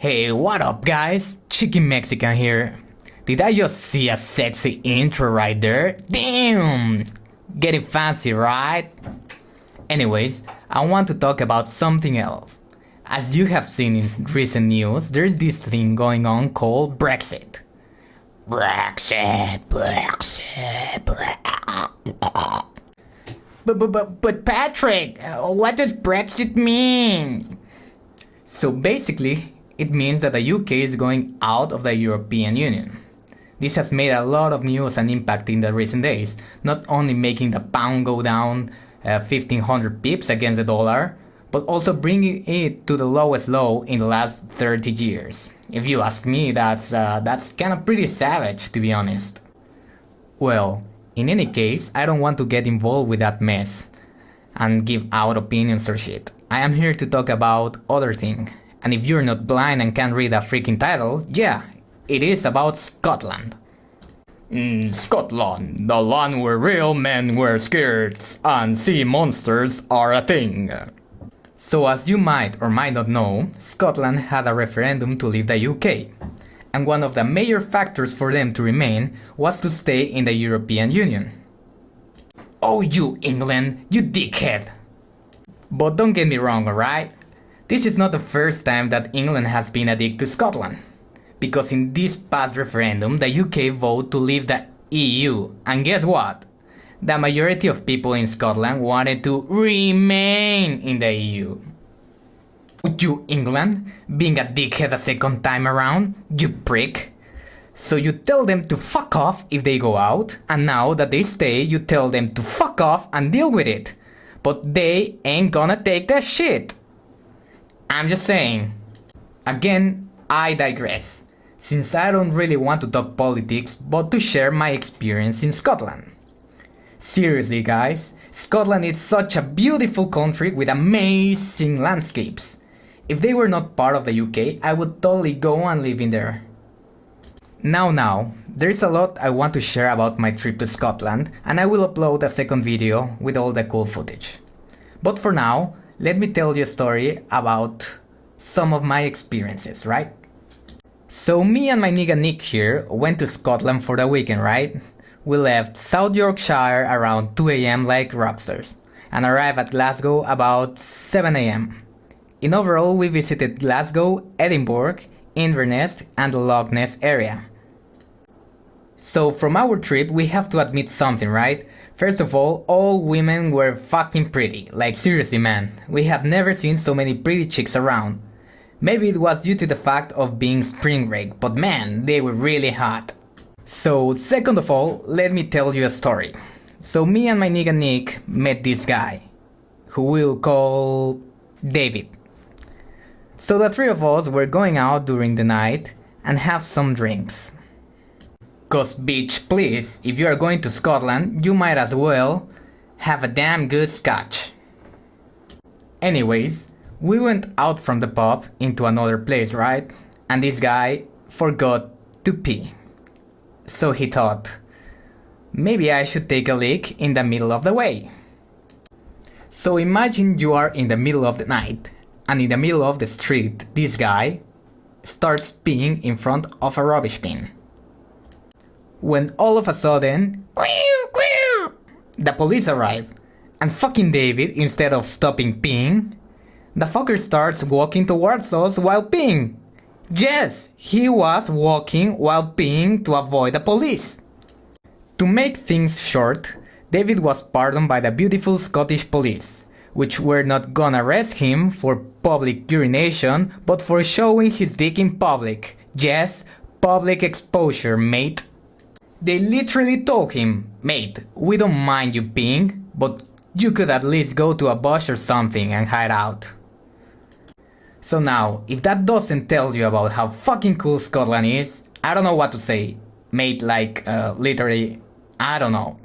Hey, what up guys? Chicken Mexican here. Did I just see a sexy intro right there? Damn! Getting fancy, right? Anyways, I want to talk about something else. As you have seen in recent news, there's this thing going on called Brexit. Brexit. But Patrick, what does Brexit mean? So basically, it means that the UK is going out of the European Union. This has made a lot of news and impact in the recent days, not only making the pound go down 1500 pips against the dollar, but also bringing it to the lowest low in the last 30 years. If you ask me, that's kind of pretty savage, to be honest. Well, in any case, I don't want to get involved with that mess and give out opinions or shit. I am here to talk about other thing. And if you're not blind and can't read a freaking title, yeah, it is about Scotland. Scotland, the land where real men wear skirts and sea monsters are a thing. So as you might or might not know, Scotland had a referendum to leave the UK. And one of the major factors for them to remain was to stay in the European Union. Oh, you England, you dickhead! But don't get me wrong, alright? This is not the first time that England has been a dick to Scotland. Because in this past referendum, the UK voted to leave the EU. And guess what? The majority of people in Scotland wanted to remain in the EU. Would you, England, being a dickhead a second time around, you prick? So you tell them to fuck off if they go out, and now that they stay, you tell them to fuck off and deal with it. But they ain't gonna take that shit. I'm just saying. Again, I digress, since I don't really want to talk politics, but to share my experience in Scotland. Seriously guys, Scotland is such a beautiful country with amazing landscapes. If they were not part of the UK, I would totally go and live in there. Now, there's a lot I want to share about my trip to Scotland, and I will upload a second video with all the cool footage. But for now, let me tell you a story about some of my experiences, right? So me and my nigga Nick here went to Scotland for the weekend, right? We left South Yorkshire around 2 AM like rockstars, and arrived at Glasgow about 7 AM. In overall, we visited Glasgow, Edinburgh, Inverness and the Loch Ness area. So from our trip, we have to admit something, right? First of all women were fucking pretty. Like seriously man, we have never seen so many pretty chicks around. Maybe it was due to the fact of being spring break, but man, they were really hot. So second of all, let me tell you a story. So me and my nigga Nick met this guy, who we'll call David. So the three of us were going out during the night and have some drinks. Cause bitch, please, if you are going to Scotland, you might as well have a damn good scotch. Anyways, we went out from the pub into another place, right? And this guy forgot to pee. So he thought, maybe I should take a leak in the middle of the way. So imagine you are in the middle of the night, and in the middle of the street, this guy starts peeing in front of a rubbish bin. When all of a sudden, the police arrive, and fucking David, instead of stopping peeing, the fucker starts walking towards us while peeing. Yes, he was walking while peeing to avoid the police. To make things short, David was pardoned by the beautiful Scottish police, which were not gonna arrest him for public urination, but for showing his dick in public. Yes, public exposure, mate. They literally told him, mate, we don't mind you peeing, but you could at least go to a bush or something and hide out. So now, if that doesn't tell you about how fucking cool Scotland is, I don't know what to say. Mate, like, literally, I don't know.